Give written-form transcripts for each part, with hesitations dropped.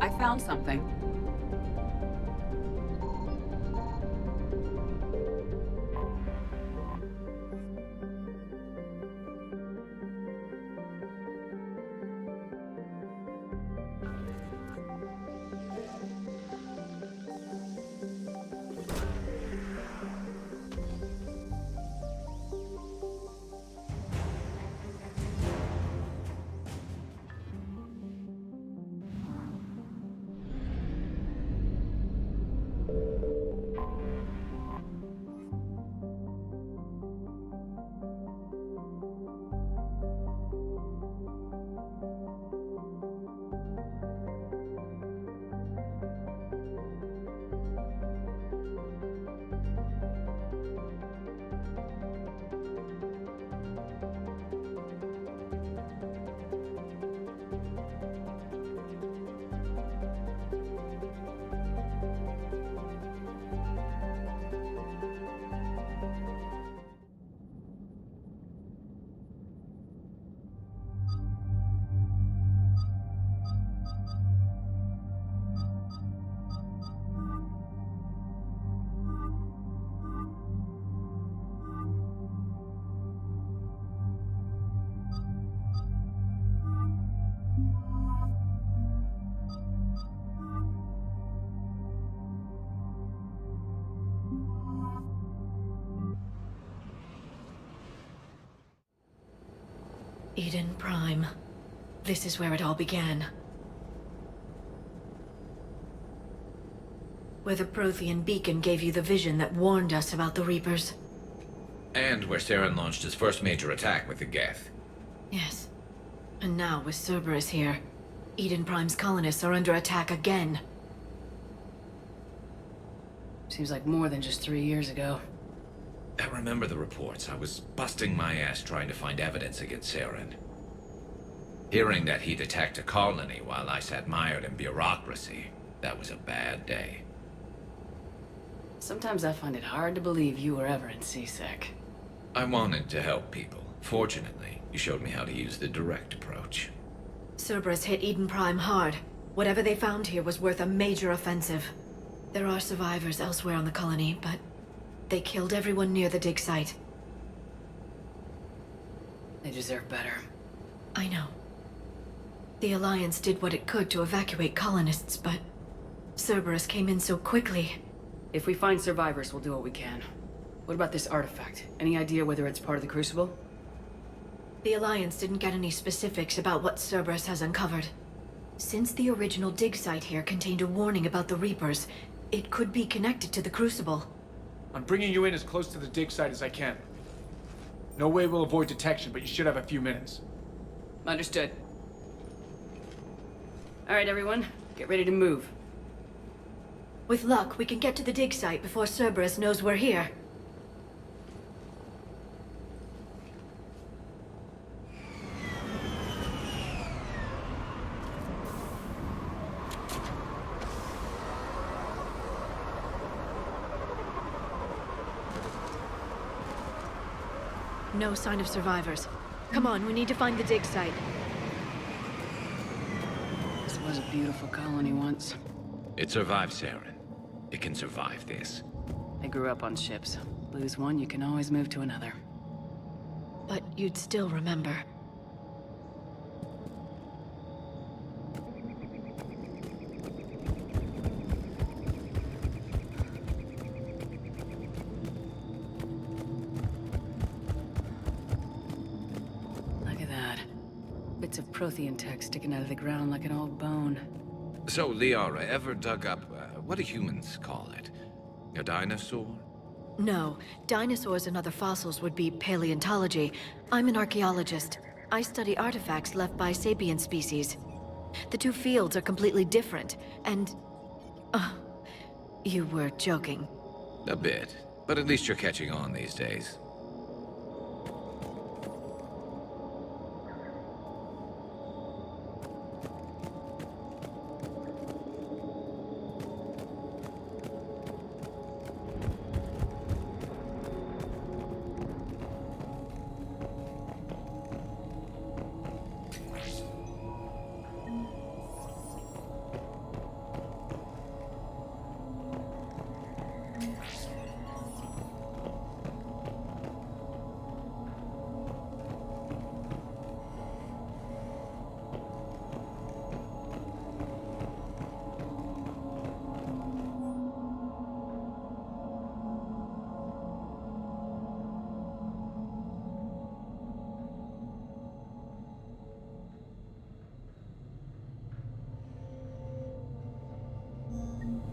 I found something. Eden Prime. This is where it all began. Where the Prothean beacon gave you the vision that warned us about the Reapers. And where Saren launched his first major attack with the Geth. Yes. And now, with Cerberus here, Eden Prime's colonists are under attack again. Seems like more than just 3 years ago. I remember the reports. I was busting my ass trying to find evidence against Saren. Hearing that he'd attacked a colony while I sat mired in bureaucracy, that was a bad day. Sometimes I find it hard to believe you were ever in CSEC. I wanted to help people. Fortunately, you showed me how to use the direct approach. Cerberus hit Eden Prime hard. Whatever they found here was worth a major offensive. There are survivors elsewhere on the colony, but they killed everyone near the dig site. They deserve better. I know. The Alliance did what it could to evacuate colonists, but Cerberus came in so quickly. If we find survivors, we'll do what we can. What about this artifact? Any idea whether it's part of the Crucible? The Alliance didn't get any specifics about what Cerberus has uncovered. Since the original dig site here contained a warning about the Reapers, it could be connected to the Crucible. I'm bringing you in as close to the dig site as I can. No way we'll avoid detection, but you should have a few minutes. Understood. All right, everyone. Get ready to move. With luck, we can get to the dig site before Cerberus knows we're here. No sign of survivors. Come on, we need to find the dig site. This was a beautiful colony once. It survived Saren. It can survive this. I grew up on ships. Lose one, you can always move to another. But you'd still remember. Look at that. of Prothean tech sticking out of the ground like an old bone. So, Liara, ever dug up, what do humans call it? A dinosaur? No, dinosaurs and other fossils would be paleontology. I'm an archaeologist. I study artifacts left by sapient species. The two fields are completely different, and... you were joking. A bit. But at least you're catching on these days.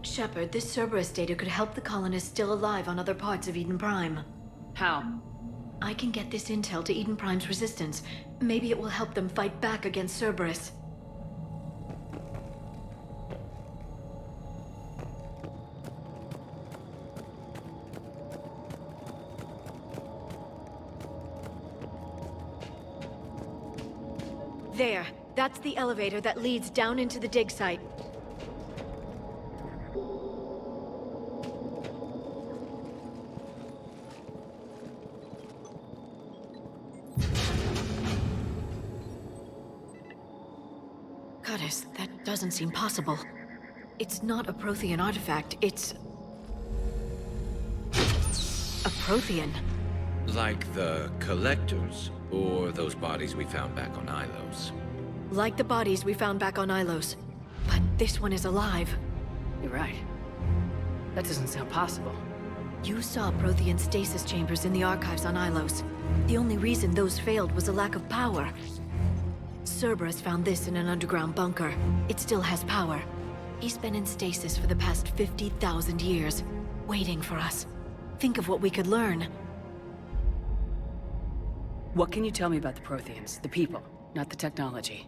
Shepard, this Cerberus data could help the colonists still alive on other parts of Eden Prime. How? I can get this intel to Eden Prime's resistance. Maybe it will help them fight back against Cerberus. There. That's the elevator that leads down into the dig site. Goddess, that doesn't seem possible. It's not a Prothean artifact, it's... a Prothean. Like the Collectors, or those bodies we found back on Ilos. Like the bodies we found back on Ilos. But this one is alive. You're right. That doesn't sound possible. You saw Prothean stasis chambers in the archives on Ilos. The only reason those failed was a lack of power. Cerberus found this in an underground bunker. It still has power. He's been in stasis for the past 50,000 years, waiting for us. Think of what we could learn. What can you tell me about the Protheans? The people, not the technology.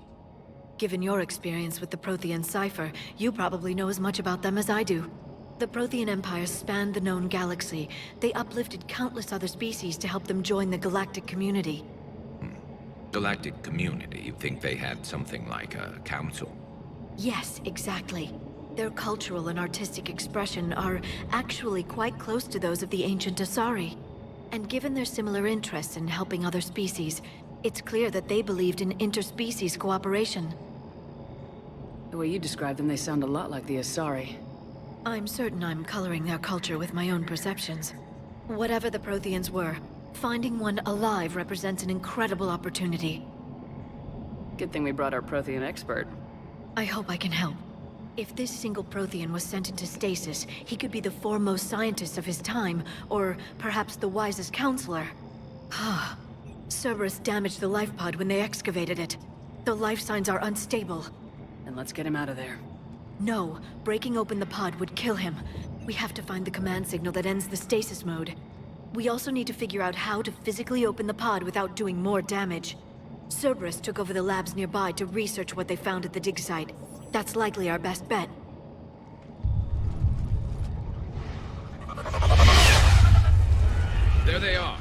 Given your experience with the Prothean cipher, you probably know as much about them as I do. The Prothean Empire spanned the known galaxy. They uplifted countless other species to help them join the galactic community. Galactic community, you think they had something like a council? Yes, exactly. Their cultural and artistic expression are actually quite close to those of the ancient Asari. And given their similar interests in helping other species, it's clear that they believed in interspecies cooperation. The way you describe them, they sound a lot like the Asari. I'm certain I'm coloring their culture with my own perceptions. Whatever the Protheans were, finding one alive represents an incredible opportunity. Good thing we brought our Prothean expert. I hope I can help. If this single Prothean was sent into stasis, he could be the foremost scientist of his time, or perhaps the wisest counselor. Cerberus damaged the life pod when they excavated it. The life signs are unstable. Then let's get him out of there. No, breaking open the pod would kill him. We have to find the command signal that ends the stasis mode. We also need to figure out how to physically open the pod without doing more damage. Cerberus took over the labs nearby to research what they found at the dig site. That's likely our best bet. There they are.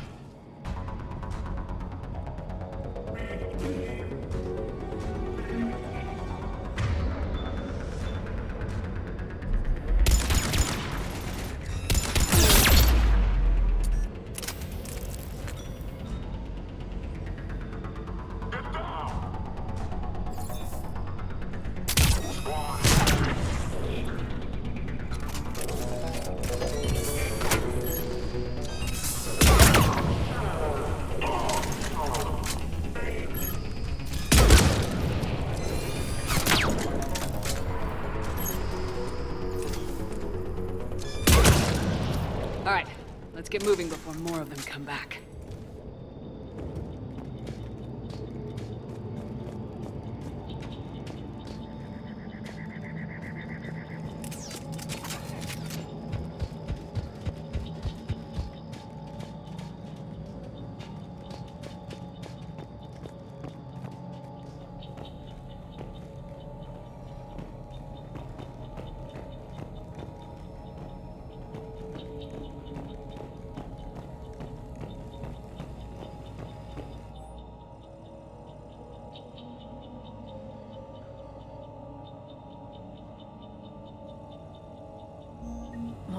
Alright, let's get moving before more of them come back.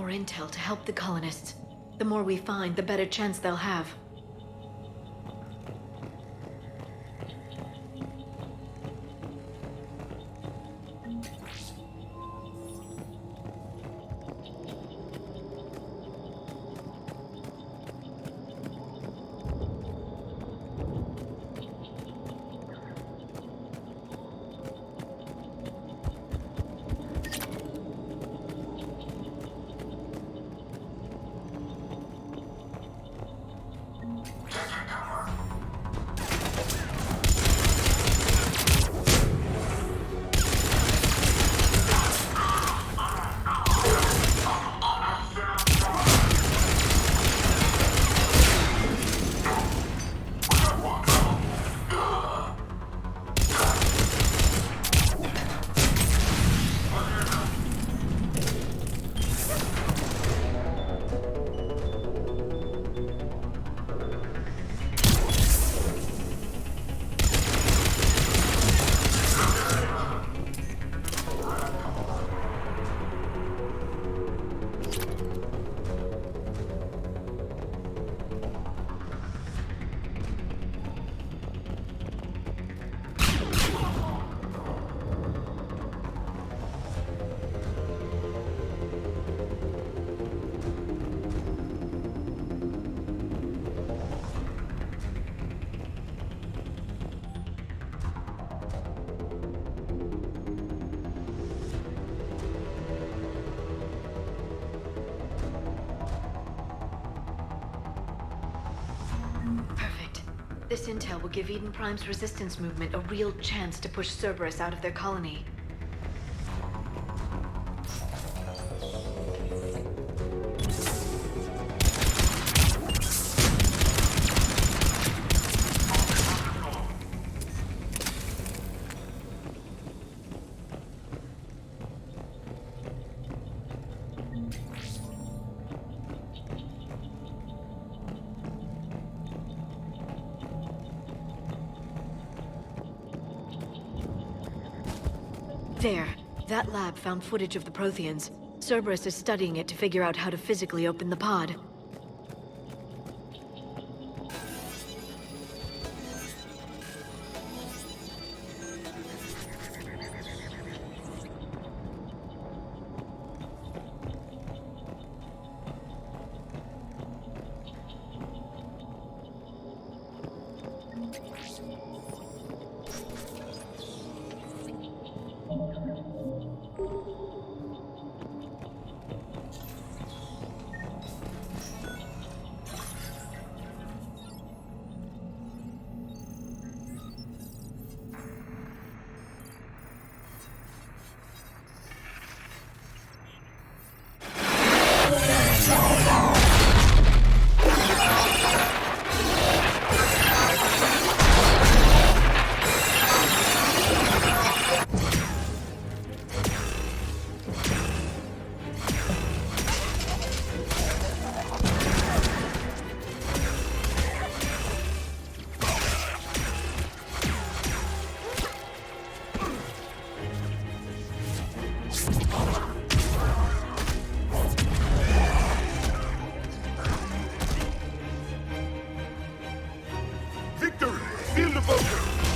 more intel to help the colonists. The more we find, the better chance they'll have. Perfect. This intel will give Eden Prime's resistance movement a real chance to push Cerberus out of their colony. There. That lab found footage of the Protheans. Cerberus is studying it to figure out how to physically open the pod.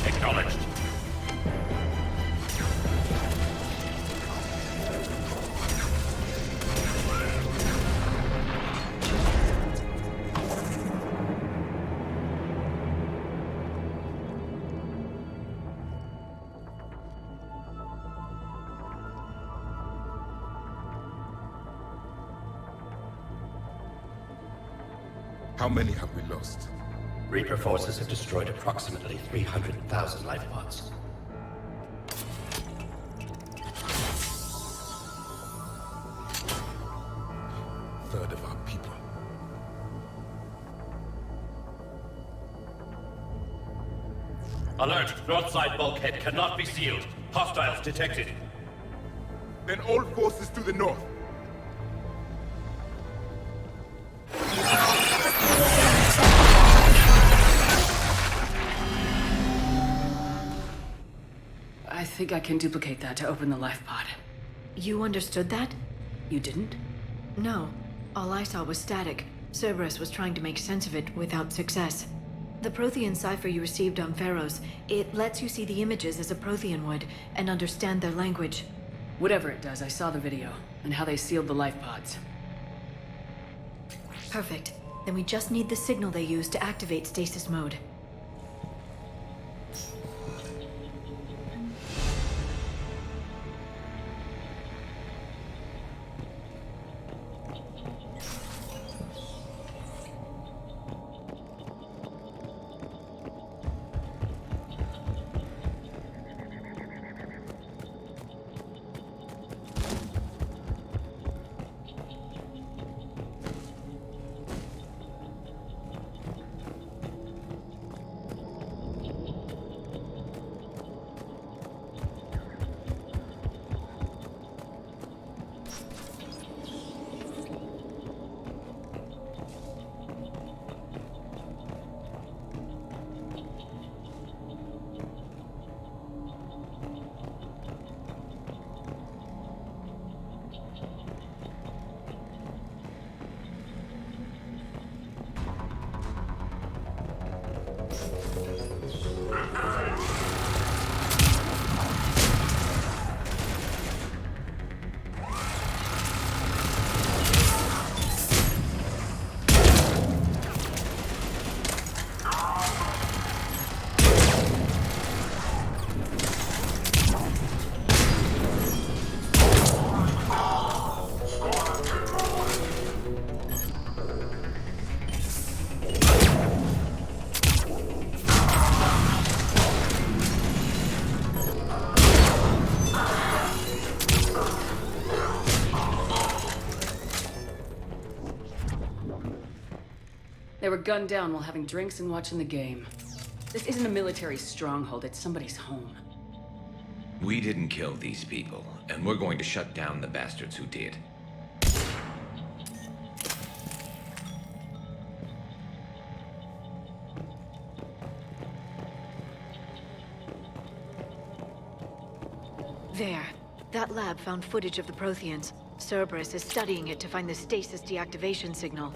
Acknowledged. How many have we lost? Reaper forces have destroyed approximately 300,000 life pods. Third of our people. Alert! Broadside bulkhead cannot be sealed. Hostiles detected. Then all forces to the north. I think I can duplicate that to open the life pod. You understood that? You didn't? No. All I saw was static. Cerberus was trying to make sense of it without success. The Prothean cipher you received on Pharaohs, it lets you see the images as a Prothean would, and understand their language. Whatever it does, I saw the video, and how they sealed the life pods. Perfect. Then we just need the signal they use to activate stasis mode. They were gunned down while having drinks and watching the game. This isn't a military stronghold, it's somebody's home. We didn't kill these people, and we're going to shut down the bastards who did. There. That lab found footage of the Protheans. Cerberus is studying it to find the stasis deactivation signal.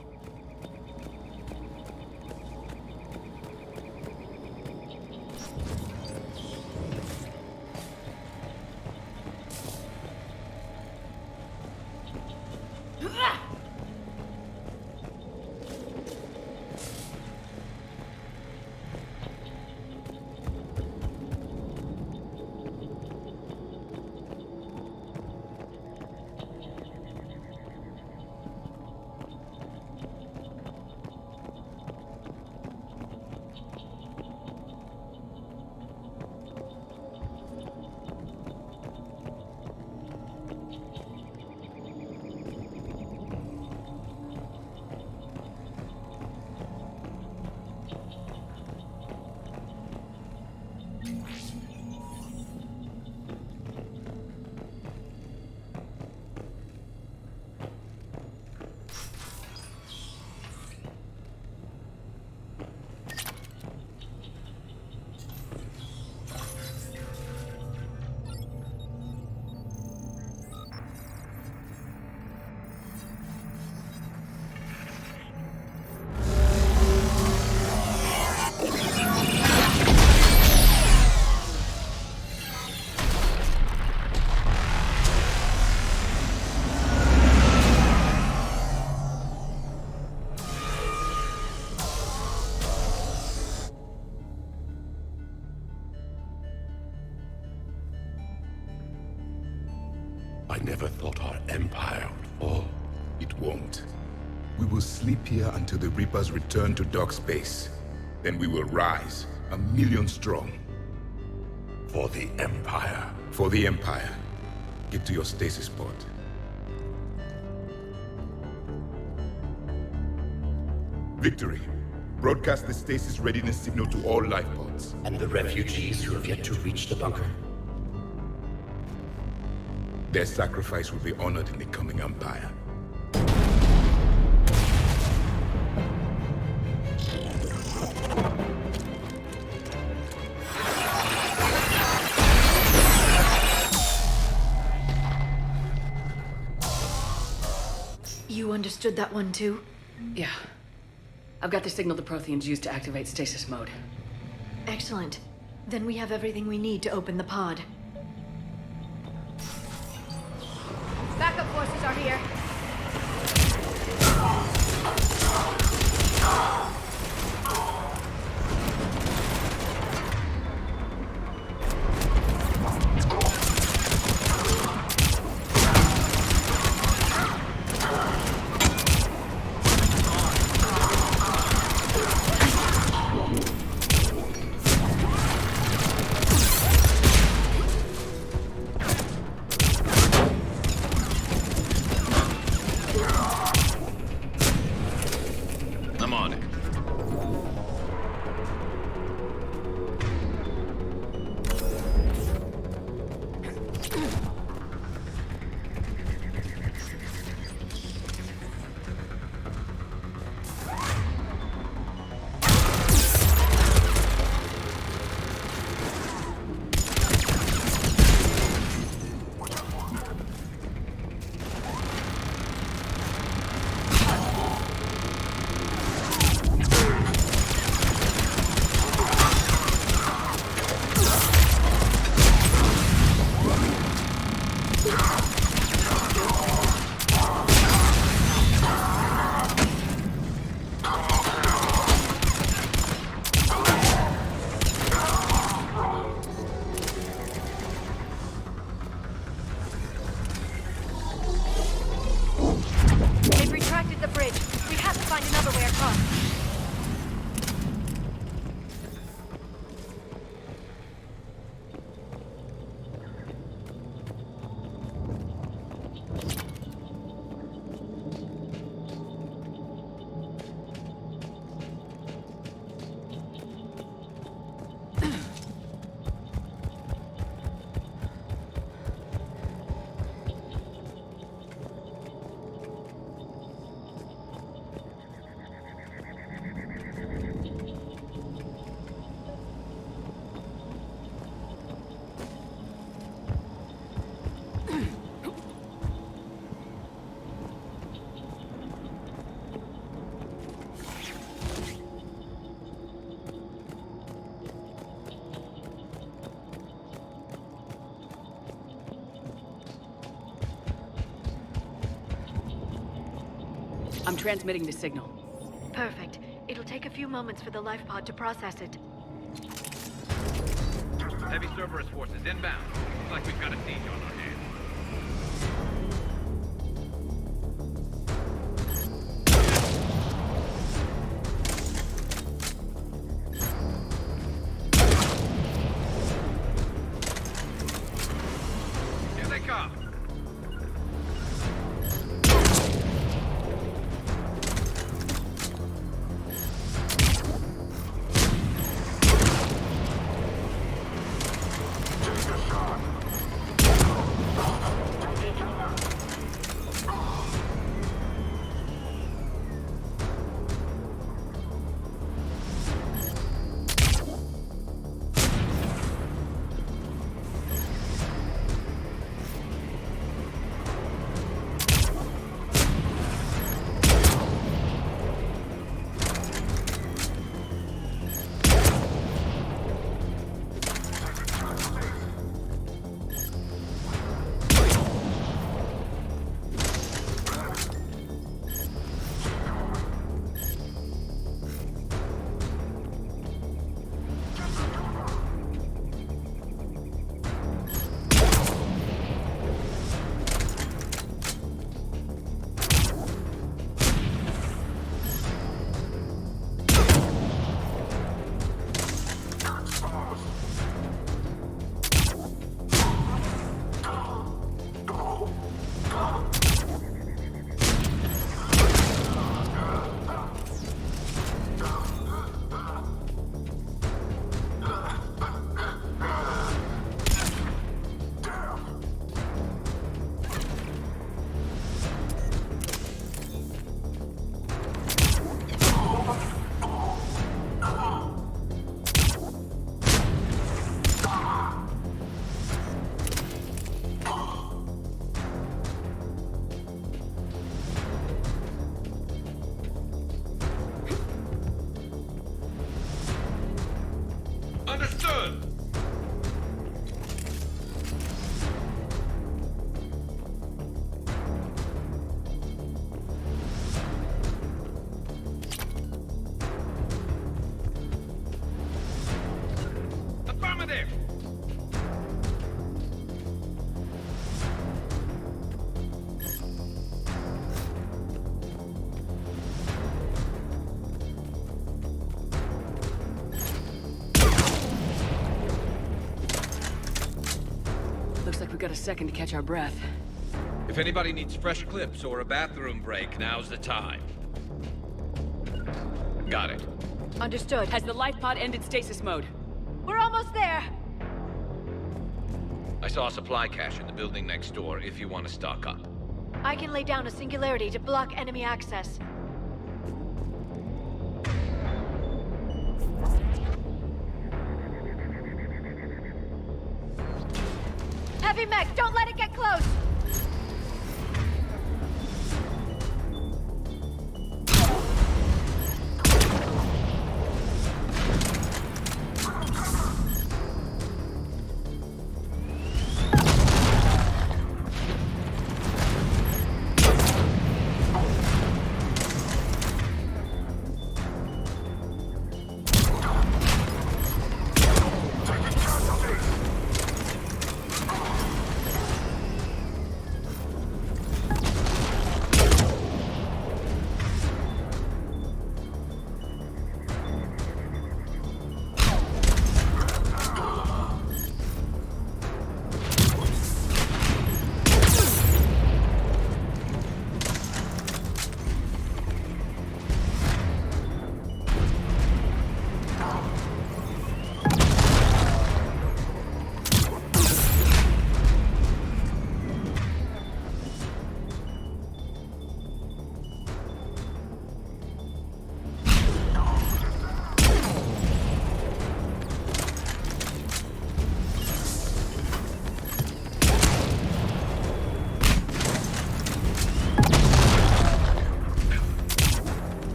I never thought our empire would fall. It won't. We will sleep here until the Reapers return to dark space. Then we will rise, 1,000,000 strong. For the Empire. For the Empire. Get to your stasis pod. Victory. Broadcast the stasis readiness signal to all life pods. And the refugees who have yet to reach the bunker. Their sacrifice will be honored in the coming Empire. understood that one too? Yeah. I've got the signal the Protheans used to activate stasis mode. Excellent. Then we have everything we need to open the pod. Backup forces are here. I'm on it. They've retracted the bridge. We have to find another way across. I'm transmitting the signal. Perfect. It'll take a few moments for the life pod to process it. Heavy Cerberus forces inbound. Looks like we've got a siege on our hands. Here they come. Looks like we got a second to catch our breath. If anybody needs fresh clips or a bathroom break, now's the time. Got it. Understood. Has the life pod ended stasis mode? We're almost there! I saw a supply cache in the building next door if you want to stock up. I can lay down a singularity to block enemy access. Heavy mech, don't let it get close!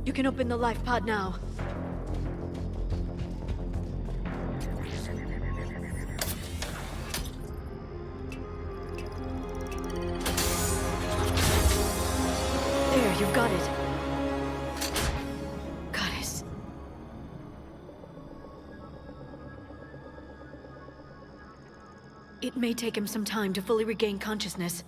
You can open the life pod now. There, you've got it. Goddess. It may take him some time to fully regain consciousness.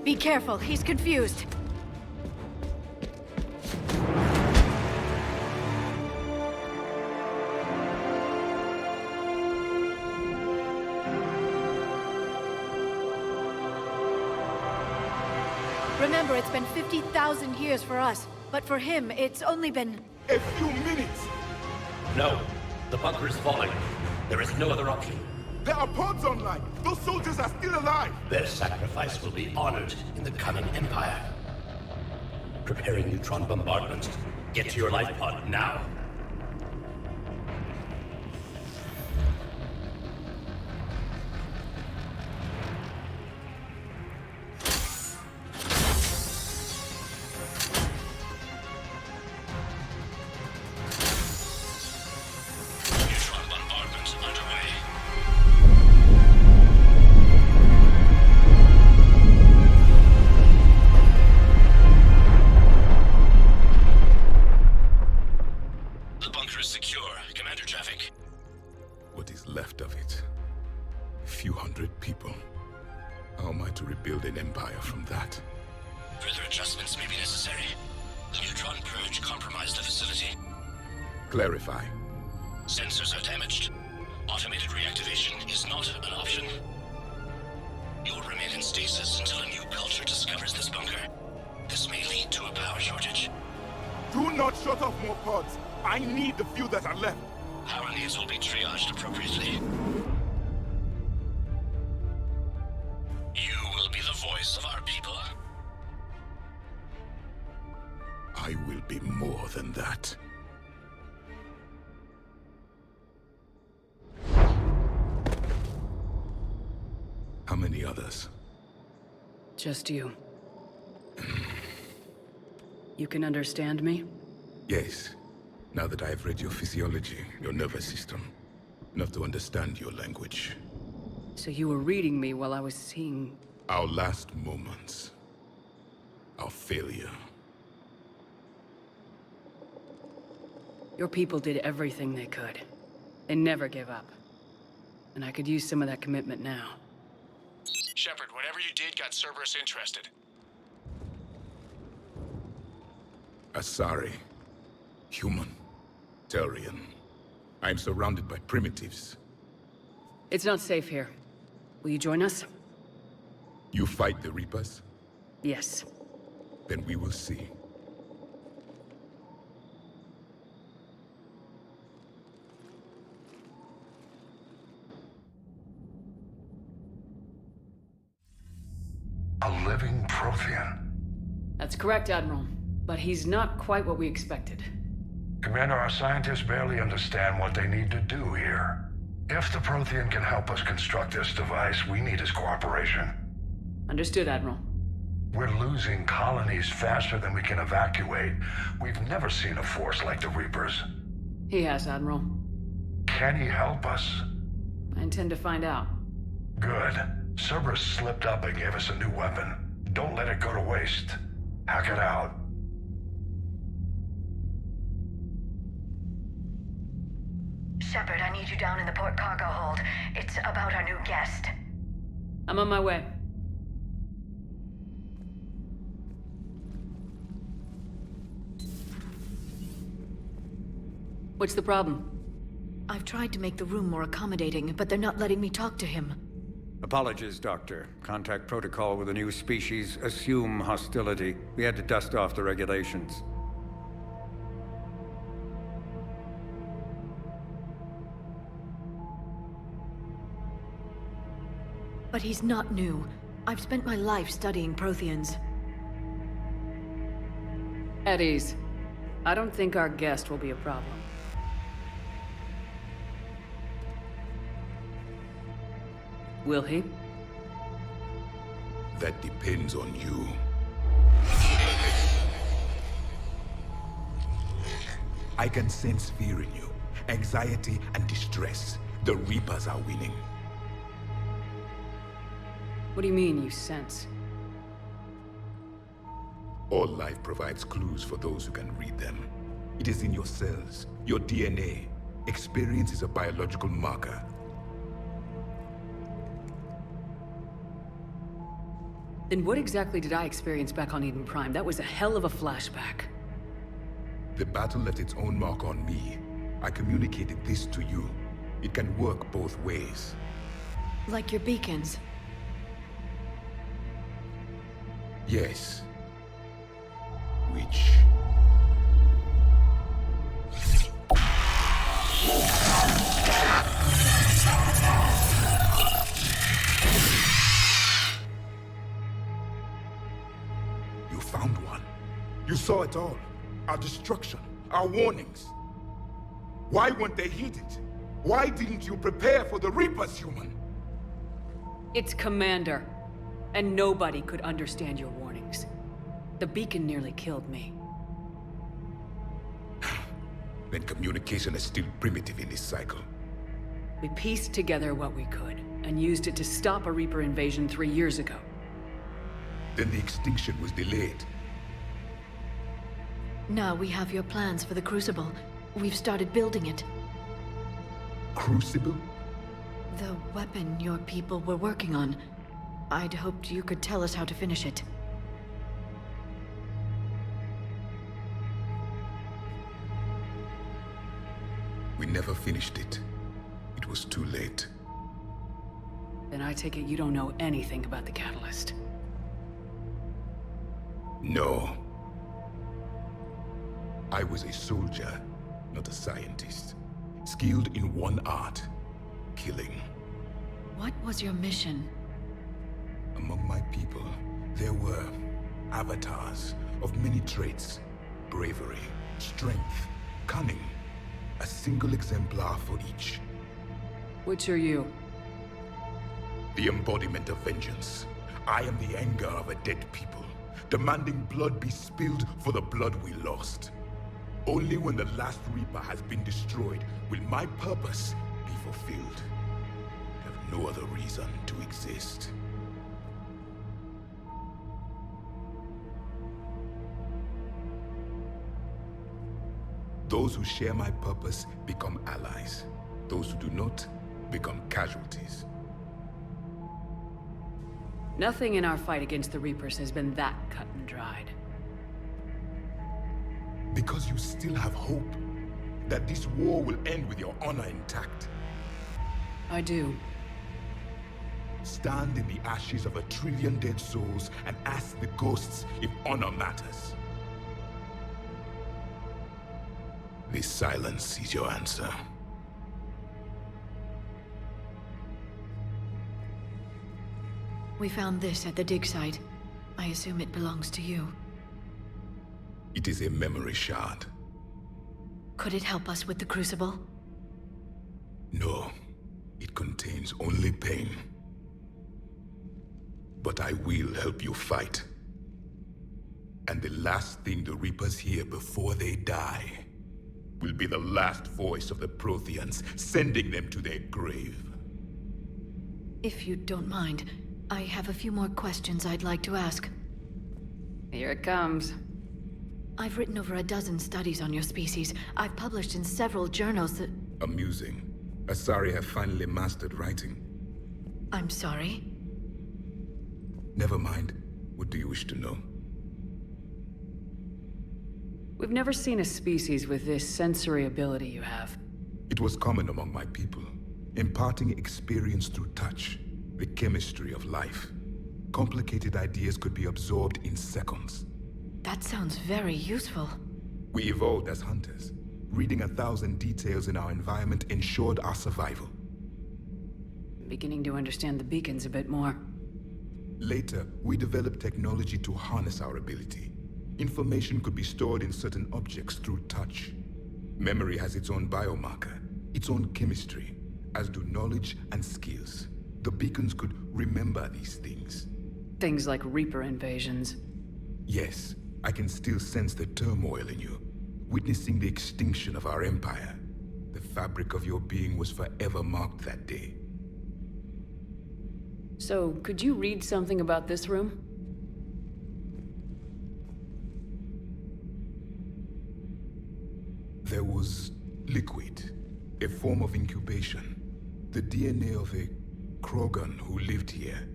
Be careful, he's confused. Remember, it's been 50,000 years for us, but for him, it's only been... A few minutes! No. The bunker is falling. There is no other option. There are pods online! Those soldiers are still alive! Their sacrifice will be honored in the coming Empire. Preparing neutron bombardment. Get to your life pod now. Neutron bombardment underway. The bunker is secure. Commander Traffic. What is left of it? A few hundred people. How am I to rebuild an empire from that? Further adjustments may be necessary. The neutron purge compromised the facility. Clarify. Sensors are damaged. Automated reactivation is not an option. You'll remain in stasis until a new culture discovers this bunker. This may lead to a power shortage. Do not shut off more pods! I need the few that are left! Power needs will be triaged appropriately. You will be the voice of our people. I will be more than that. How many others? Just you. You can understand me? Yes. Now that I've read your physiology, your nervous system, enough to understand your language. So you were reading me while I was seeing... Our last moments. Our failure. Your people did everything they could. They never gave up. And I could use some of that commitment now. Shepard, whatever you did got Cerberus interested. Asari. Human. Turian. I'm surrounded by primitives. It's not safe here. Will you join us? You fight the Reapers? Yes. Then we will see. A living Prothean. That's correct, Admiral. But he's not quite what we expected. Commander, our scientists barely understand what they need to do here. If the Prothean can help us construct this device, we need his cooperation. Understood, Admiral. We're losing colonies faster than we can evacuate. We've never seen a force like the Reapers. He has, Admiral. Can he help us? I intend to find out. Good. Cerberus slipped up and gave us a new weapon. Don't let it go to waste. Hack it out. Shepard, I need you down in the port cargo hold. It's about our new guest. I'm on my way. What's the problem? I've tried to make the room more accommodating, but they're not letting me talk to him. Apologies, Doctor. Contact protocol with a new species. Assume hostility. We had to dust off the regulations. But he's not new. I've spent my life studying Protheans. At ease. I don't think our guest will be a problem. Will he? That depends on you. I can sense fear in you. Anxiety and distress. The Reapers are winning. What do you mean, you sense? All life provides clues for those who can read them. It is in your cells, your DNA. Experience is a biological marker. Then what exactly did I experience back on Eden Prime? That was a hell of a flashback. The battle left its own mark on me. I communicated this to you. It can work both ways. Like your beacons. Yes. Which... You found one. You saw it all. Our destruction, our warnings. Why weren't they heeded? Why didn't you prepare for the Reapers, human? It's Commander. And nobody could understand your warnings. The beacon nearly killed me. Then communication is still primitive in this cycle. We pieced together what we could, and used it to stop a Reaper invasion 3 years ago. Then the extinction was delayed. Now we have your plans for the Crucible. We've started building it. Crucible? The weapon your people were working on. I'd hoped you could tell us how to finish it. We never finished it. It was too late. Then I take it you don't know anything about the Catalyst. No. I was a soldier, not a scientist. skilled in one art, killing. What was your mission? Among my people, there were avatars of many traits. Bravery, strength, cunning. A single exemplar for each. Which are you? The embodiment of vengeance. I am the anger of a dead people, demanding blood be spilled for the blood we lost. Only when the last Reaper has been destroyed will my purpose be fulfilled. I have no other reason to exist. Those who share my purpose become allies. Those who do not become casualties. Nothing in our fight against the Reapers has been that cut and dried. Because you still have hope that this war will end with your honor intact. I do. Stand in the ashes of 1 trillion dead souls and ask the ghosts if honor matters. This silence is your answer. We found this at the dig site. I assume it belongs to you. It is a memory shard. Could it help us with the Crucible? No, it contains only pain. But I will help you fight. And the last thing the Reapers hear before they die will be the last voice of the Protheans, sending them to their grave. If you don't mind, I have a few more questions I'd like to ask. Here it comes. I've written over a dozen studies on your species. I've published in several journals that... Amusing. Asari have finally mastered writing. I'm sorry? Never mind. What do you wish to know? We've never seen a species with this sensory ability you have. It was common among my people, imparting experience through touch, the chemistry of life. Complicated ideas could be absorbed in seconds. That sounds very useful. We evolved as hunters. Reading 1,000 details in our environment ensured our survival. I'm beginning to understand the beacons a bit more. Later, we developed technology to harness our ability. Information could be stored in certain objects through touch. Memory has its own biomarker, its own chemistry, as do knowledge and skills. The beacons could remember these things. Things like Reaper invasions. Yes, I can still sense the turmoil in you, witnessing the extinction of our empire. The fabric of your being was forever marked that day. So, could you read something about this room? There was liquid, a form of incubation. The DNA of a Krogan who lived here.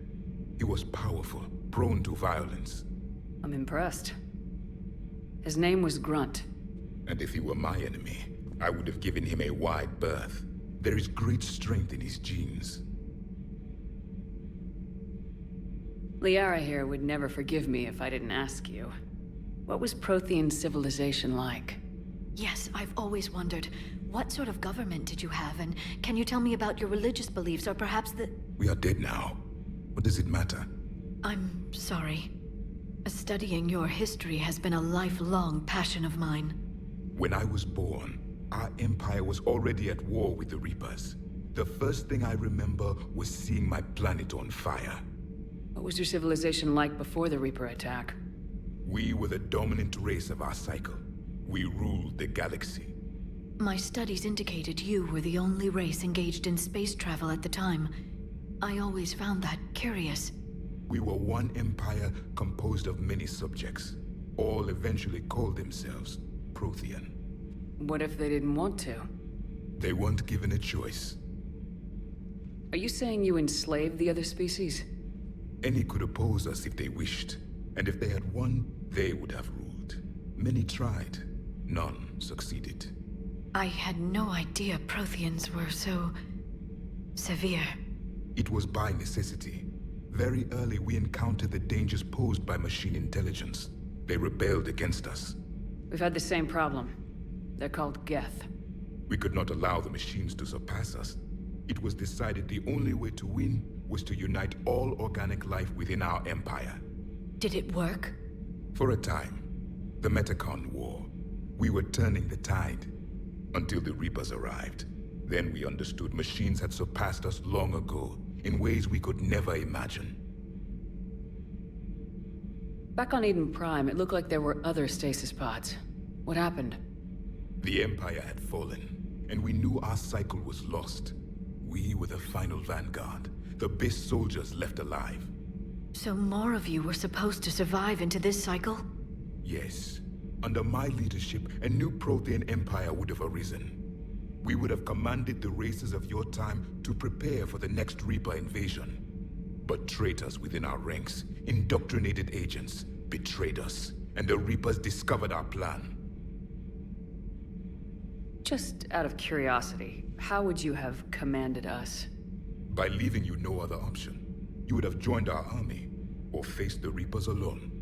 He was powerful, prone to violence. I'm impressed. His name was Grunt. And if he were my enemy, I would have given him a wide berth. There is great strength in his genes. Liara here would never forgive me if I didn't ask you. What was Prothean civilization like? Yes, I've always wondered, what sort of government did you have, and can you tell me about your religious beliefs, or perhaps the... We are dead now. What does it matter? I'm sorry. Studying your history has been a lifelong passion of mine. When I was born, our empire was already at war with the Reapers. The first thing I remember was seeing my planet on fire. What was your civilization like before the Reaper attack? We were the dominant race of our cycle. We ruled the galaxy. My studies indicated you were the only race engaged in space travel at the time. I always found that curious. We were one empire composed of many subjects. All eventually called themselves Prothean. What if they didn't want to? They weren't given a choice. Are you saying you enslaved the other species? Any could oppose us if they wished. And if they had won, they would have ruled. Many tried. None succeeded. I had no idea Protheans were so... severe. It was by necessity. Very early we encountered the dangers posed by machine intelligence. They rebelled against us. We've had the same problem. They're called Geth. We could not allow the machines to surpass us. It was decided the only way to win was to unite all organic life within our empire. Did it work? For a time, the Metacon War, we were turning the tide until the Reapers arrived. Then we understood machines had surpassed us long ago in ways we could never imagine. Back on Eden Prime, it looked like there were other stasis pods. What happened? The Empire had fallen, and we knew our cycle was lost. We were the final vanguard, the best soldiers left alive. So more of you were supposed to survive into this cycle? Yes. Under my leadership, a new Prothean empire would have arisen. We would have commanded the races of your time to prepare for the next Reaper invasion. But traitors within our ranks, indoctrinated agents, betrayed us, and the Reapers discovered our plan. Just out of curiosity, how would you have commanded us? By leaving you no other option. You would have joined our army, or faced the Reapers alone.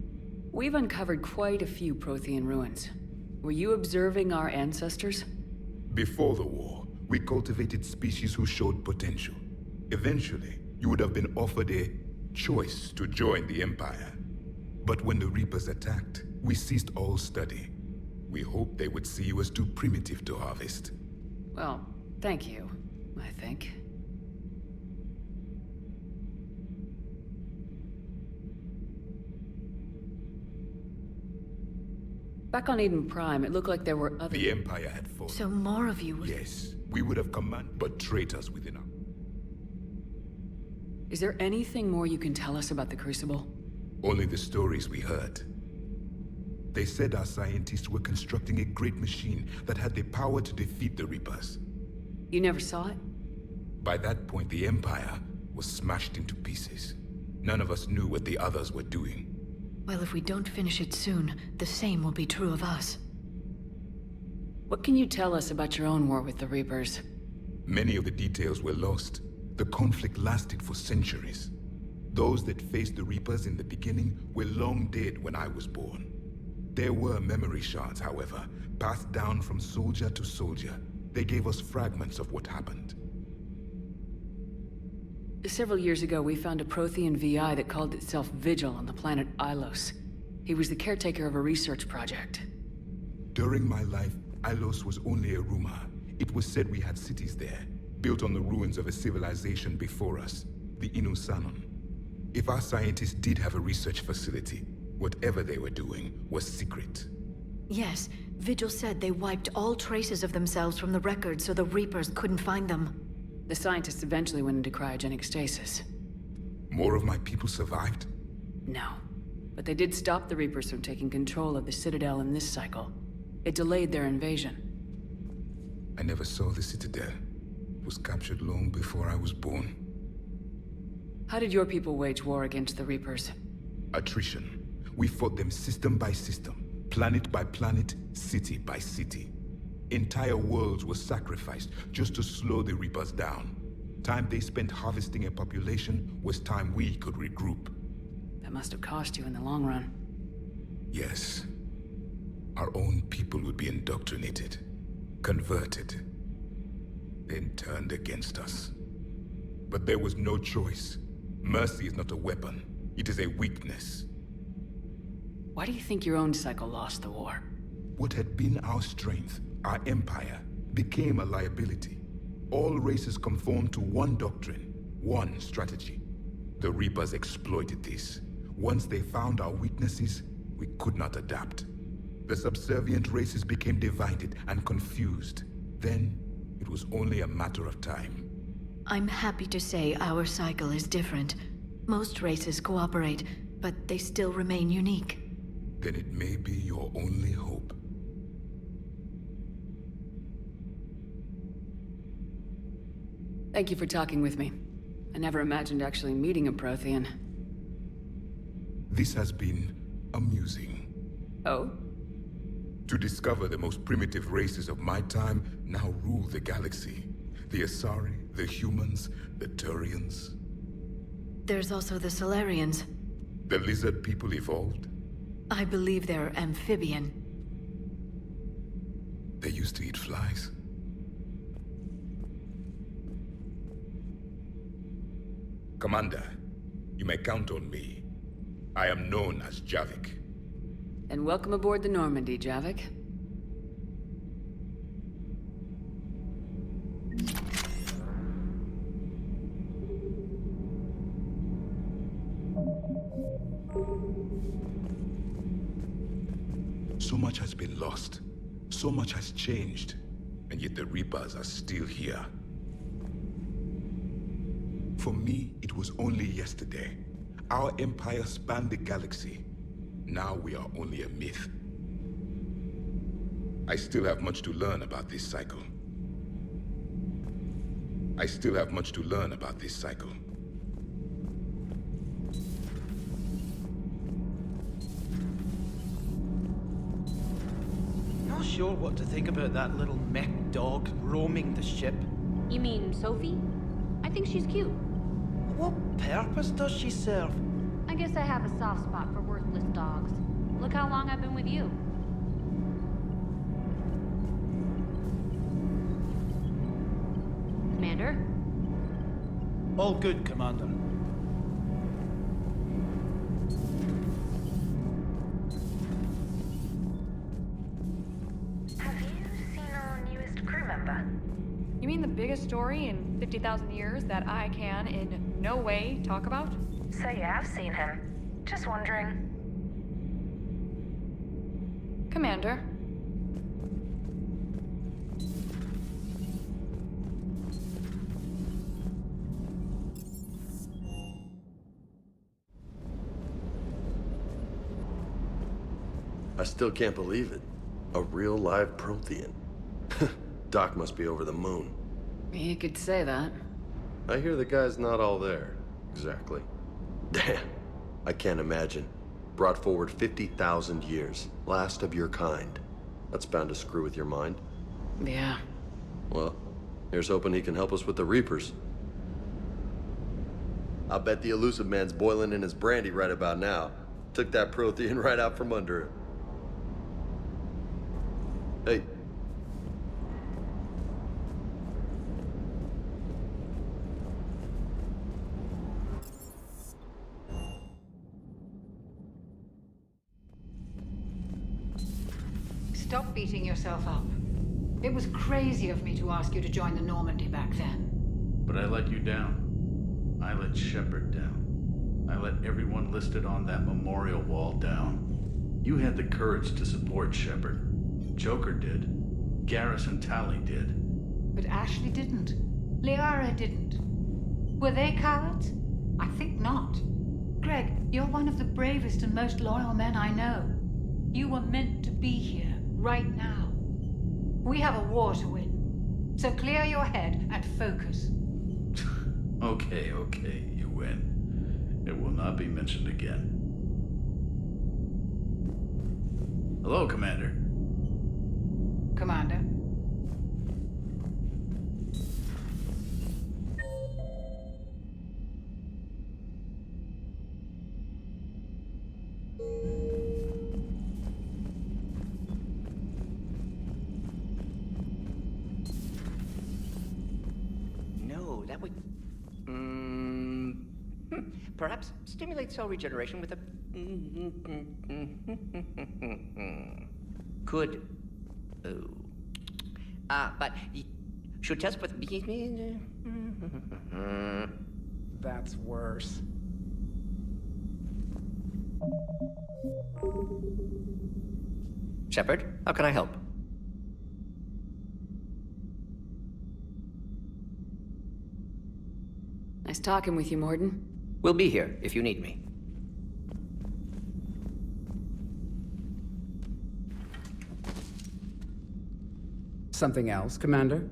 We've uncovered quite a few Prothean ruins. Were you observing our ancestors? Before the war, we cultivated species who showed potential. Eventually, you would have been offered a choice to join the Empire. But when the Reapers attacked, we ceased all study. We hoped they would see you as too primitive to harvest. Well, thank you, I think. Back on Eden Prime, it looked like there were other... The Empire had fallen. So more of you were... Yes, we would have commanded, but traitors within our... Is there anything more you can tell us about the Crucible? Only the stories we heard. They said our scientists were constructing a great machine that had the power to defeat the Reapers. You never saw it? By that point, the Empire was smashed into pieces. None of us knew what the others were doing. Well, if we don't finish it soon, the same will be true of us. What can you tell us about your own war with the Reapers? Many of the details were lost. The conflict lasted for centuries. Those that faced the Reapers in the beginning were long dead when I was born. There were memory shards, however, passed down from soldier to soldier. They gave us fragments of what happened. Several years ago, we found a Prothean VI that called itself Vigil on the planet Ilos. He was the caretaker of a research project. During my life, Ilos was only a rumor. It was said we had cities there, built on the ruins of a civilization before us, the Inusanon. If our scientists did have a research facility, whatever they were doing was secret. Yes, Vigil said they wiped all traces of themselves from the records so the Reapers couldn't find them. The scientists eventually went into cryogenic stasis. More of my people survived? No. But they did stop the Reapers from taking control of the Citadel in this cycle. It delayed their invasion. I never saw the Citadel. It was captured long before I was born. How did your people wage war against the Reapers? Attrition. We fought them system by system, planet by planet, city by city. Entire worlds were sacrificed just to slow the Reapers down. Time they spent harvesting a population was time we could regroup. That must have cost you in the long run. Yes. Our own people would be indoctrinated, converted, then turned against us. But there was no choice. Mercy is not a weapon. It is a weakness. Why do you think your own cycle lost the war? What had been our strength, our empire, became a liability. All races conformed to one doctrine, one strategy. The Reapers exploited this. Once they found our weaknesses, we could not adapt. The subservient races became divided and confused. Then, it was only a matter of time. I'm happy to say our cycle is different. Most races cooperate, but they still remain unique. Then it may be your only hope. Thank you for talking with me. I never imagined actually meeting a Prothean. This has been amusing. Oh? To discover the most primitive races of my time now rule the galaxy. The Asari, the humans, the Turians. There's also the Solarians. The lizard people evolved. I believe they're amphibian. They used to eat flies. Commander, you may count on me. I am known as Javik. And welcome aboard the Normandy, Javik. So much has been lost. So much has changed. And yet the Reapers are still here. For me, it was only yesterday. Our empire spanned the galaxy. Now we are only a myth. I still have much to learn about this cycle. I still have much to learn about this cycle. Not sure what to think about that little mech dog roaming the ship. You mean Sophie? I think she's cute. What purpose does she serve? I guess I have a soft spot for worthless dogs. Look how long I've been with you. Commander? All good, Commander. Have you seen our newest crew member? You mean the biggest story in 50,000 years that I can in no way talk about? So you have seen him. Just wondering. Commander. I still can't believe it. A real live Prothean. Doc must be over the moon. You could say that. I hear the guy's not all there. Exactly. Damn. I can't imagine. Brought forward 50,000 years. Last of your kind. That's bound to screw with your mind. Yeah. Well, here's hoping he can help us with the Reapers. I'll bet the Elusive Man's boiling in his brandy right about now. Took that Prothean right out from under him. Hey. Stop beating yourself up. It was crazy of me to ask you to join the Normandy back then. But I let you down. I let Shepard down. I let everyone listed on that memorial wall down. You had the courage to support Shepard. Joker did. Garrus and Tali did. But Ashley didn't. Liara didn't. Were they cowards? I think not. Greg, you're one of the bravest and most loyal men I know. You were meant to be here, right now. We have a war to win. So clear your head and focus. Okay, you win. It will not be mentioned again. Hello, Commander. Commander. No, that would... Perhaps stimulate cell regeneration with a... Could... Oh. But... Should test with... That's worse. Shepard, how can I help? Nice talking with you, Mordin. We'll be here if you need me. Something else, Commander?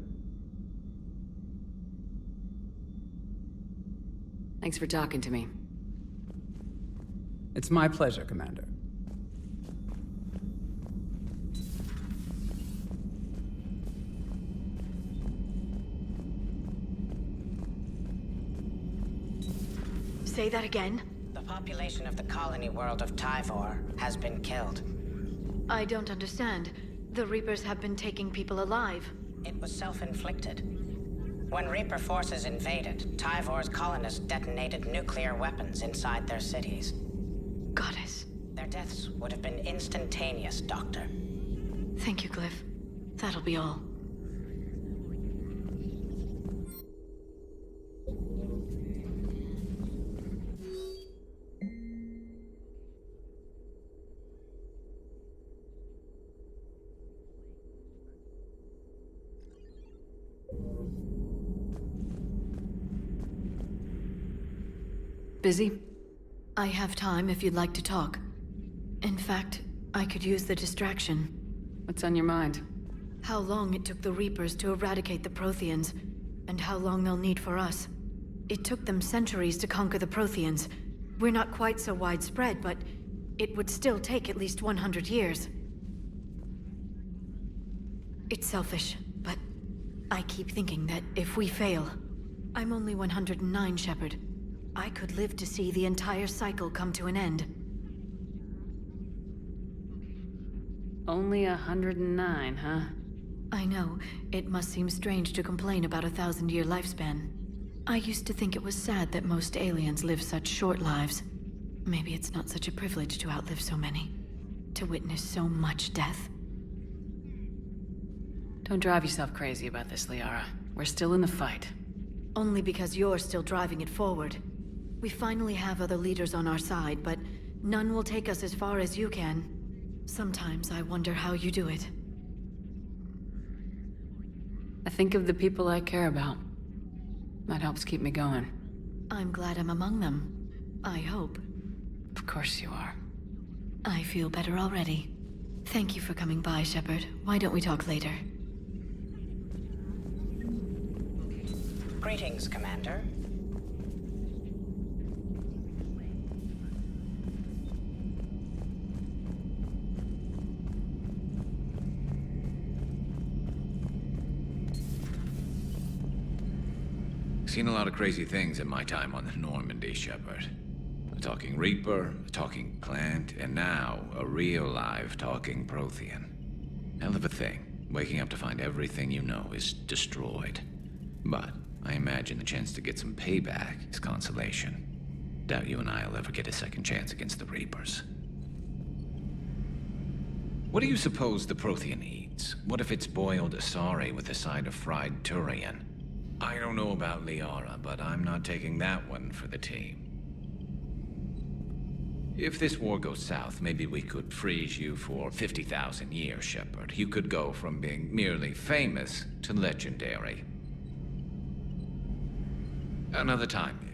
Thanks for talking to me. It's my pleasure, Commander. Say that again? The population of the colony world of Tyvor has been killed. I don't understand. The Reapers have been taking people alive. It was self-inflicted. When Reaper forces invaded, Tyvor's colonists detonated nuclear weapons inside their cities. Goddess. Their deaths would have been instantaneous, Doctor. Thank you, Glyph. That'll be all. Busy? I have time if you'd like to talk. In fact, I could use the distraction. What's on your mind? How long it took the Reapers to eradicate the Protheans, and how long they'll need for us. It took them centuries to conquer the Protheans. We're not quite so widespread, but it would still take at least 100 years. It's selfish, but I keep thinking that if we fail... I'm only 109, Shepard. I could live to see the entire cycle come to an end. Only 109, huh? I know. It must seem strange to complain about a 1,000-year lifespan. I used to think it was sad that most aliens live such short lives. Maybe it's not such a privilege to outlive so many. To witness so much death. Don't drive yourself crazy about this, Liara. We're still in the fight. Only because you're still driving it forward. We finally have other leaders on our side, but none will take us as far as you can. Sometimes I wonder how you do it. I think of the people I care about. That helps keep me going. I'm glad I'm among them. I hope. Of course you are. I feel better already. Thank you for coming by, Shepard. Why don't we talk later? Greetings, Commander. Seen a lot of crazy things in my time on the Normandy, Shepard. A talking Reaper, a talking plant, and now a real live talking Prothean. Hell of a thing, waking up to find everything you know is destroyed. But I imagine the chance to get some payback is consolation. Doubt you and I'll ever get a second chance against the Reapers. What do you suppose the Prothean eats? What if it's boiled Asari with a side of fried Turian? I don't know about Liara, but I'm not taking that one for the team. If this war goes south, maybe we could freeze you for 50,000 years, Shepard. You could go from being merely famous to legendary. Another time, maybe.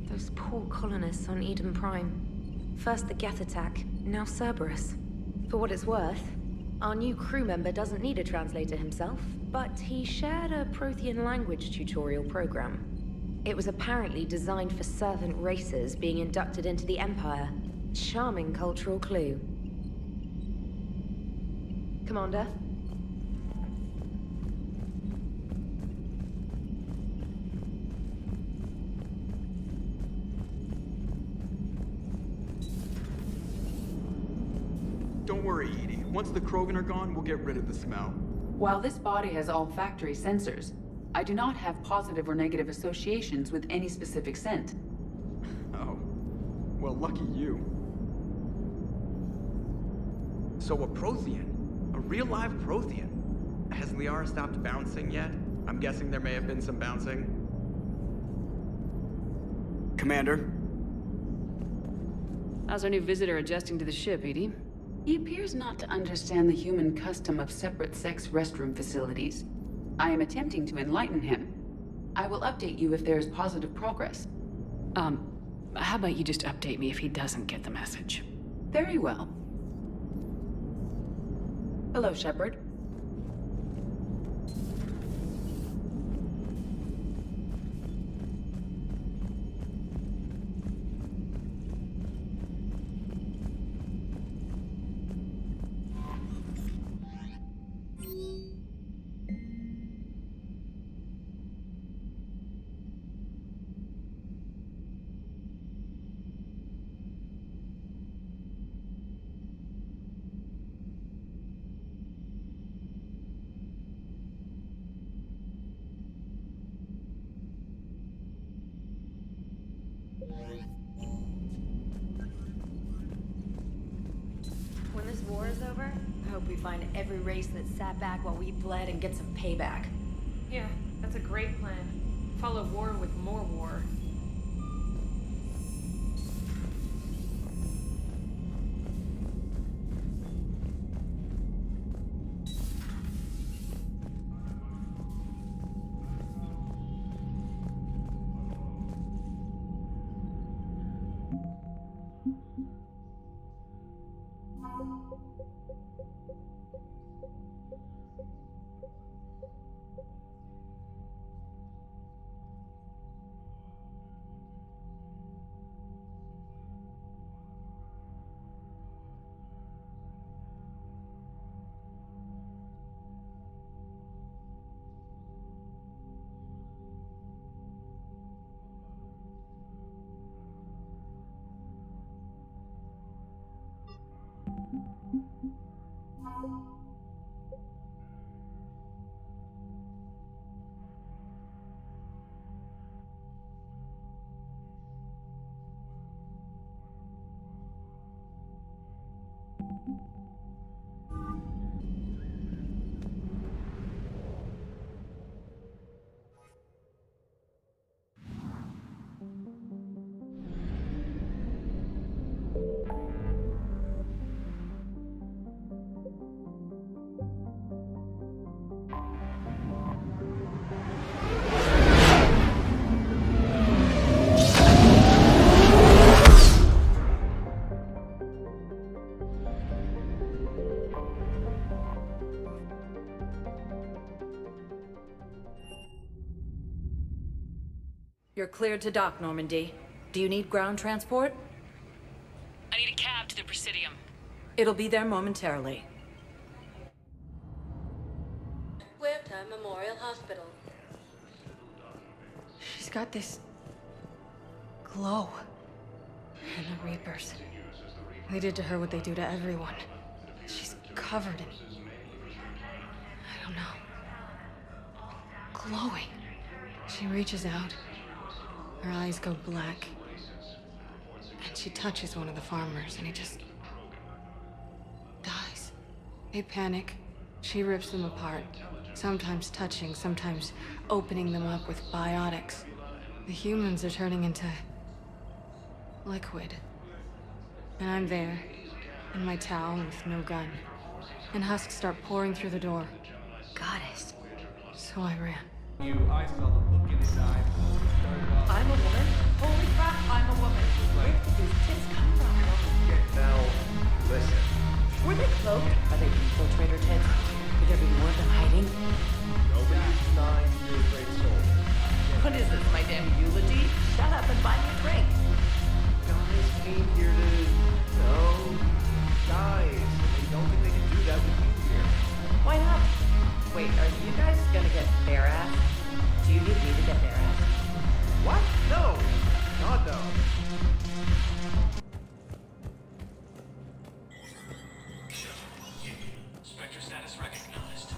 Those poor colonists on Eden Prime. First the Geth attack, now Cerberus. For what it's worth, our new crew member doesn't need a translator himself, but he shared a Prothean language tutorial program. It was apparently designed for servant races being inducted into the Empire. Charming cultural clue. Commander? Don't worry, Edie. Once the Krogan are gone, we'll get rid of the smell. While this body has all factory sensors, I do not have positive or negative associations with any specific scent. Oh. Well, lucky you. So a Prothean? A real live Prothean? Has Liara stopped bouncing yet? I'm guessing there may have been some bouncing. Commander? How's our new visitor adjusting to the ship, Edie? He appears not to understand the human custom of separate-sex restroom facilities. I am attempting to enlighten him. I will update you if there is positive progress. How about you just update me if he doesn't get the message? Very well. Hello, Shepard. this war is over, I hope we find every race that sat back while we bled and get some payback. Yeah, that's a great plan. Follow war with more war. You're cleared to dock, Normandy. Do you need ground transport? I need a cab to the Presidium. It'll be there momentarily. Huerta Memorial Hospital. She's got this glow. And the Reapers. They did to her what they do to everyone. She's covered in... I don't know. Glowing. She reaches out. Her eyes go black. And she touches one of the farmers, and he just... dies. They panic. She rips them apart. Sometimes touching, sometimes opening them up with biotics. The humans are turning into... liquid. And I'm there, in my towel with no gun. And husks start pouring through the door. Goddess. So I ran. I saw the look in his eyes. I'm a woman? Holy crap, I'm a woman. Where did these tits come from? Now, listen. Were they cloaked? Are they infiltrator tits? Could there be more of them hiding? Nobody's denying you're a great soul. What is this, my damn eulogy? Shut up and buy me a drink. Guys came here to... No. Guys. They don't think they can do that with you here. Why not? Wait, are you guys gonna get bare ass? Do you need me to get bare ass? What? No. God, no. Spectre status recognized.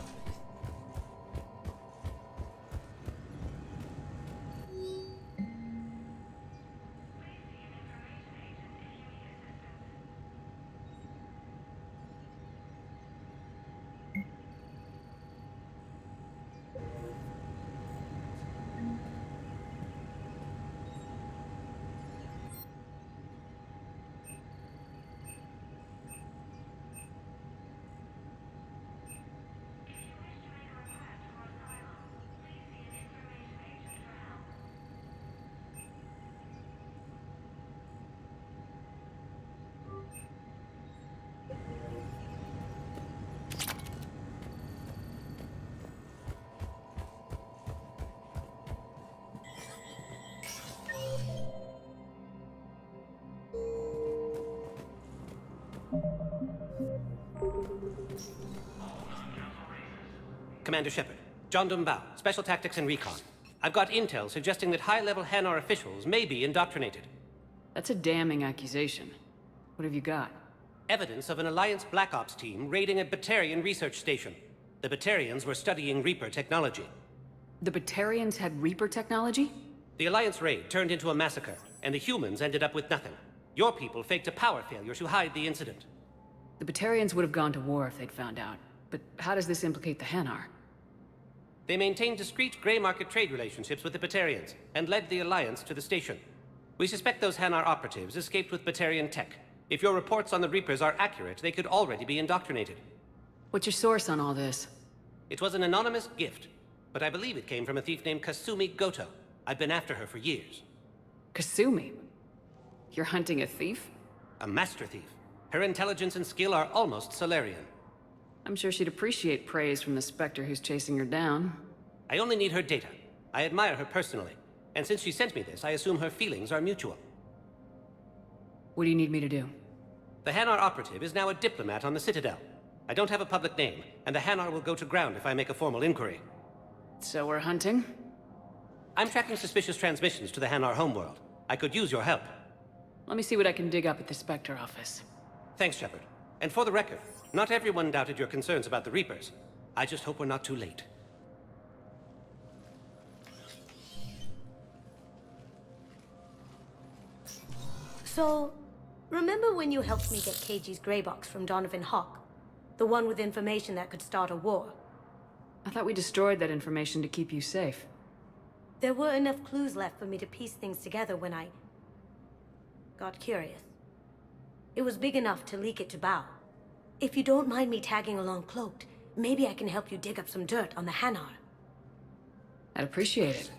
Commander Shepard, John Dumbao, Special Tactics and Recon. I've got intel suggesting that high-level Hanar officials may be indoctrinated. That's a damning accusation. What have you got? Evidence of an Alliance Black Ops team raiding a Batarian research station. The Batarians were studying Reaper technology. The Batarians had Reaper technology? The Alliance raid turned into a massacre, and the humans ended up with nothing. Your people faked a power failure to hide the incident. The Batarians would have gone to war if they'd found out. But how does this implicate the Hanar? They maintained discreet gray market trade relationships with the Batarians, and led the Alliance to the station. We suspect those Hanar operatives escaped with Batarian tech. If your reports on the Reapers are accurate, they could already be indoctrinated. What's your source on all this? It was an anonymous gift, but I believe it came from a thief named Kasumi Goto. I've been after her for years. Kasumi? You're hunting a thief? A master thief. Her intelligence and skill are almost Solarian. I'm sure she'd appreciate praise from the Spectre who's chasing her down. I only need her data. I admire her personally. And since she sent me this, I assume her feelings are mutual. What do you need me to do? The Hanar operative is now a diplomat on the Citadel. I don't have a public name, and the Hanar will go to ground if I make a formal inquiry. So we're hunting? I'm tracking suspicious transmissions to the Hanar homeworld. I could use your help. Let me see what I can dig up at the Spectre office. Thanks, Shepard. And for the record, not everyone doubted your concerns about the Reapers. I just hope we're not too late. So, remember when you helped me get KG's grey box from Donovan Hawk? The one with information that could start a war? I thought we destroyed that information to keep you safe. There were enough clues left for me to piece things together when I got curious. It was big enough to leak it to Bao. If you don't mind me tagging along cloaked, maybe I can help you dig up some dirt on the Hanar. I'd appreciate it.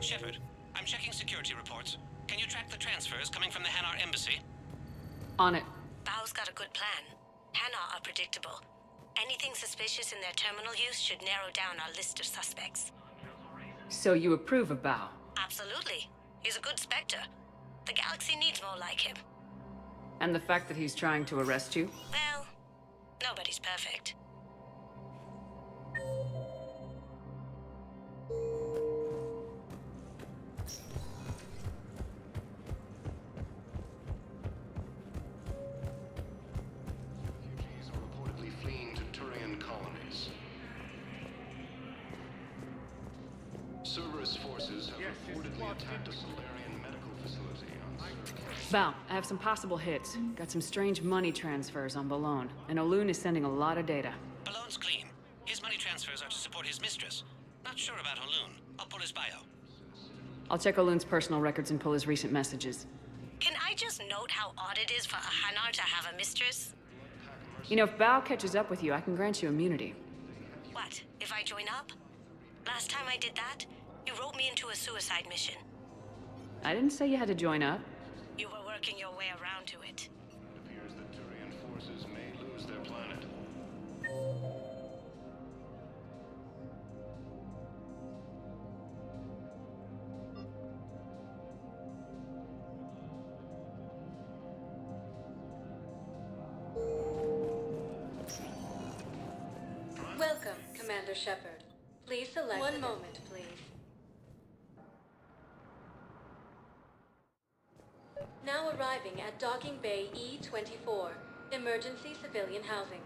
Shepard, I'm checking security reports. Can you track the transfers coming from the Hanar embassy? On it. Bao's got a good plan. Hanar are predictable. Anything suspicious in their terminal use should narrow down our list of suspects. So you approve of Bao? Absolutely. He's a good Spectre. The galaxy needs more like him. And the fact that he's trying to arrest you? Well, nobody's perfect. Cerberus forces have reportedly attacked a Solarian medical facility on Cerberus. Bao, I have some possible hits. Got some strange money transfers on Balone, and Olun is sending a lot of data. Balone's clean. His money transfers are to support his mistress. Not sure about Olun. I'll pull his bio. I'll check Olun's personal records and pull his recent messages. Can I just note how odd it is for a Hanar to have a mistress? You know, if Bao catches up with you, I can grant you immunity. What, if I join up? Last time I did that, you wrote me into a suicide mission. I didn't say you had to join up. You were working your way around to it. It appears that Turian forces may lose their planet. Welcome, Commander Shepard. Please select... One moment, please. Now arriving at Docking Bay E-24, emergency civilian housing.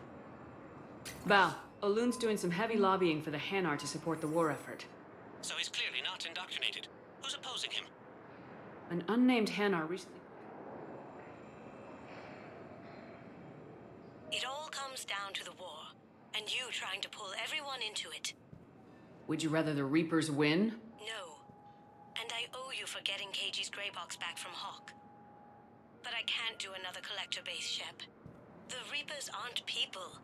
Bao, Olun's doing some heavy lobbying for the Hanar to support the war effort. So he's clearly not indoctrinated. Who's opposing him? An unnamed Hanar recently... It all comes down to the war, and you trying to pull everyone into it. Would you rather the Reapers win? No. And I owe you for getting KG's grey box back from Hawk. But I can't do another collector base, Shep. The Reapers aren't people.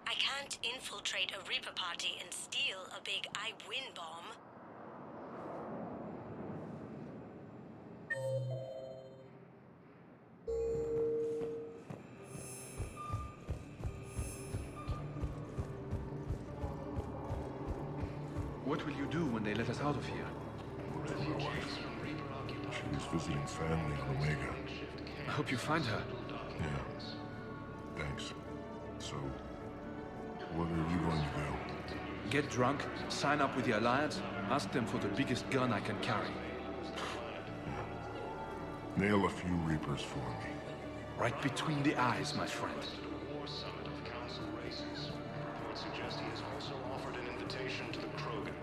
I can't infiltrate a Reaper party and steal a big I win bomb. What will you do when they let us out of here? She's visiting family on Omega. I hope you find her. Yeah. Thanks. So, what are you going to do? get drunk, sign up with the Alliance, ask them for the biggest gun I can carry. Nail a few Reapers for me. Right between the eyes, my friend. War Summit of Council Races. Reports suggest he has also offered an invitation to the Krogan.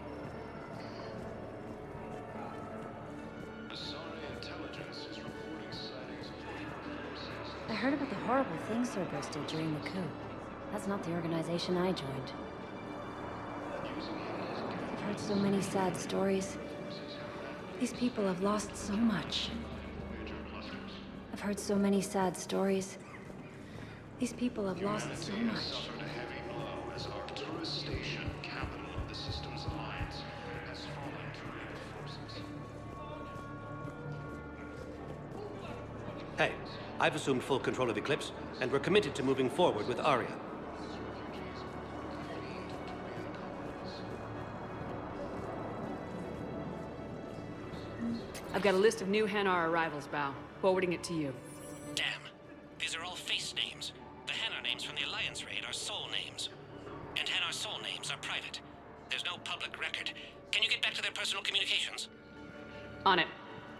Asari intelligence is reporting sightings of Reaper forces. I heard about the horrible things Cerberus did during the coup. That's not the organization I joined. I've heard so many sad stories. These people have lost so much. I've heard so many sad stories. These people have lost so Humanity has much. suffered a heavy blow as Arcturus Station, capital of the Systems Alliance, has fallen to Reaper forces. Hey, I've assumed full control of Eclipse, and we're committed to moving forward with Aria. I've got a list of new Hanar arrivals, Bao. Forwarding it to you. Damn. These are all face names. The Hanar names from the Alliance raid are soul names. And Hanar soul names are private. There's no public record. Can you get back to their personal communications? On it.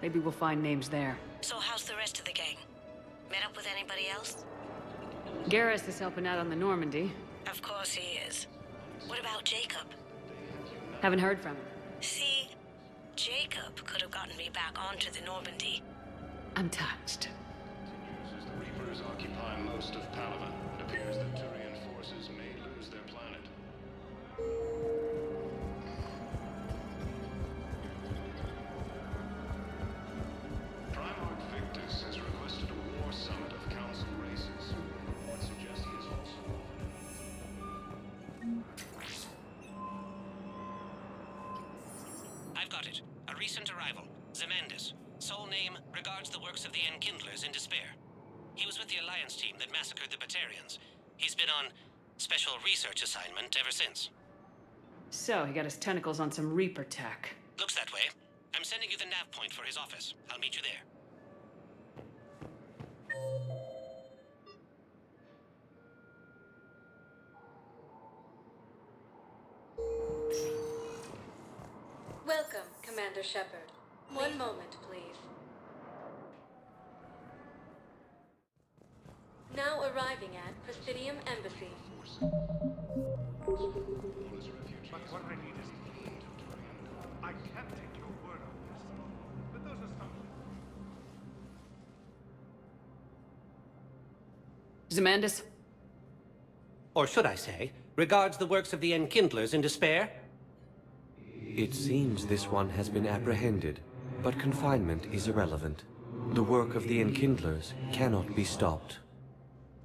Maybe we'll find names there. So how's the rest of the gang? Met up with anybody else? Garrus is helping out on the Normandy. Of course he is. What about Jacob? Haven't heard from him. See, Jacob could have gotten me back onto the Normandy. I'm touched. As the Reapers occupy most of Palaven, it appears that Turian forces may lose their planet. Primarch Victus has requested a war summit of Council races. Reports suggest he is also I've got it. A recent arrival. Zemandis. Soul name regards the works of the Enkindlers in despair. He was with the Alliance team that massacred the Batarians. He's been on special research assignment ever since. So, he got his tentacles on some Reaper tech. Looks that way. I'm sending you the nav point for his office. I'll meet you there. Welcome, Commander Shepard. One moment, please. Now arriving at Presidium Embassy. But what I need is I can't take your word on this. But those are some. Zemandis? Or should I say, regards the works of the Enkindlers in despair? It seems this one has been apprehended, but confinement is irrelevant. The work of the Enkindlers cannot be stopped.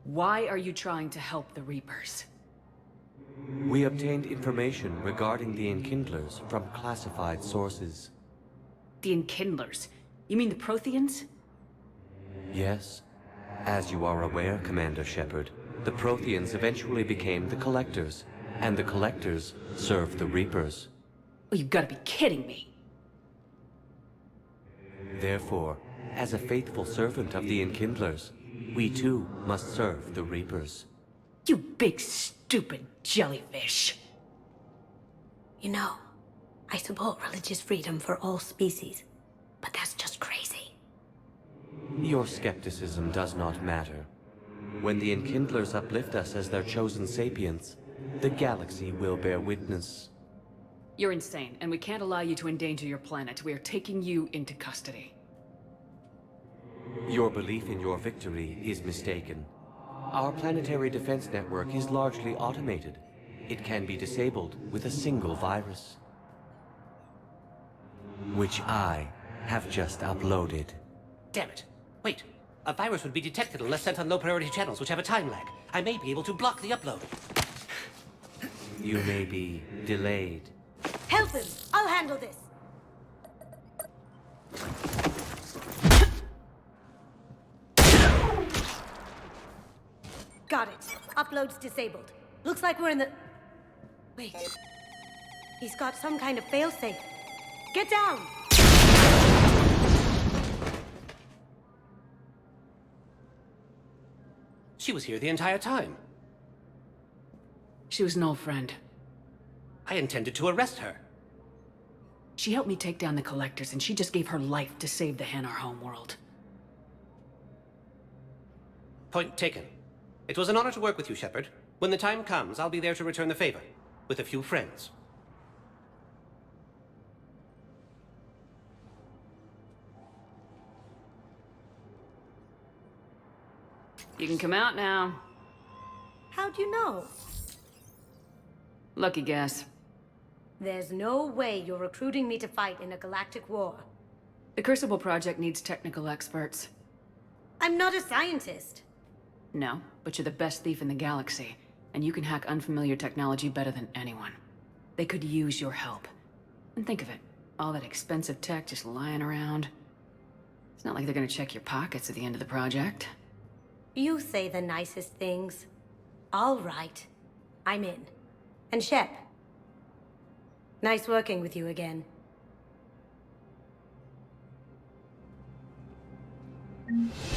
Why are you trying to help the Reapers? We obtained information regarding the Enkindlers from classified sources. The Enkindlers? You mean the Protheans? Yes. As you are aware, Commander Shepard, the Protheans eventually became the Collectors, and the Collectors served the Reapers. Oh, you've got to be kidding me. Therefore, as a faithful servant of the Enkindlers, we too must serve the Reapers. You big stupid jellyfish. You know, I support religious freedom for all species, but that's just crazy. Your skepticism does not matter. When the Enkindlers uplift us as their chosen sapients, the galaxy will bear witness. You're insane, and we can't allow you to endanger your planet. We are taking you into custody. Your belief in your victory is mistaken. Our planetary defense network is largely automated. It can be disabled with a single virus, which I have just uploaded. Damn it. Wait. A virus would be detected unless sent on low-priority channels, which have a time lag. I may be able to block the upload. You may be delayed. Help him! I'll handle this! Got it. Upload's disabled. Looks like we're in the... Wait. He's got some kind of failsafe. Get down! She was here the entire time. She was an old friend. I intended to arrest her. She helped me take down the Collectors, and she just gave her life to save the Hanar homeworld. Point taken. It was an honor to work with you, Shepard. When the time comes, I'll be there to return the favor. With a few friends. You can come out now. How'd you know? Lucky guess. There's no way you're recruiting me to fight in a galactic war. The Crucible Project needs technical experts. I'm not a scientist. No, but you're the best thief in the galaxy, and you can hack unfamiliar technology better than anyone. They could use your help. And think of it, all that expensive tech just lying around. It's not like they're gonna check your pockets at the end of the project. You say the nicest things. All right. I'm in. And Shep. Nice working with you again. Mm.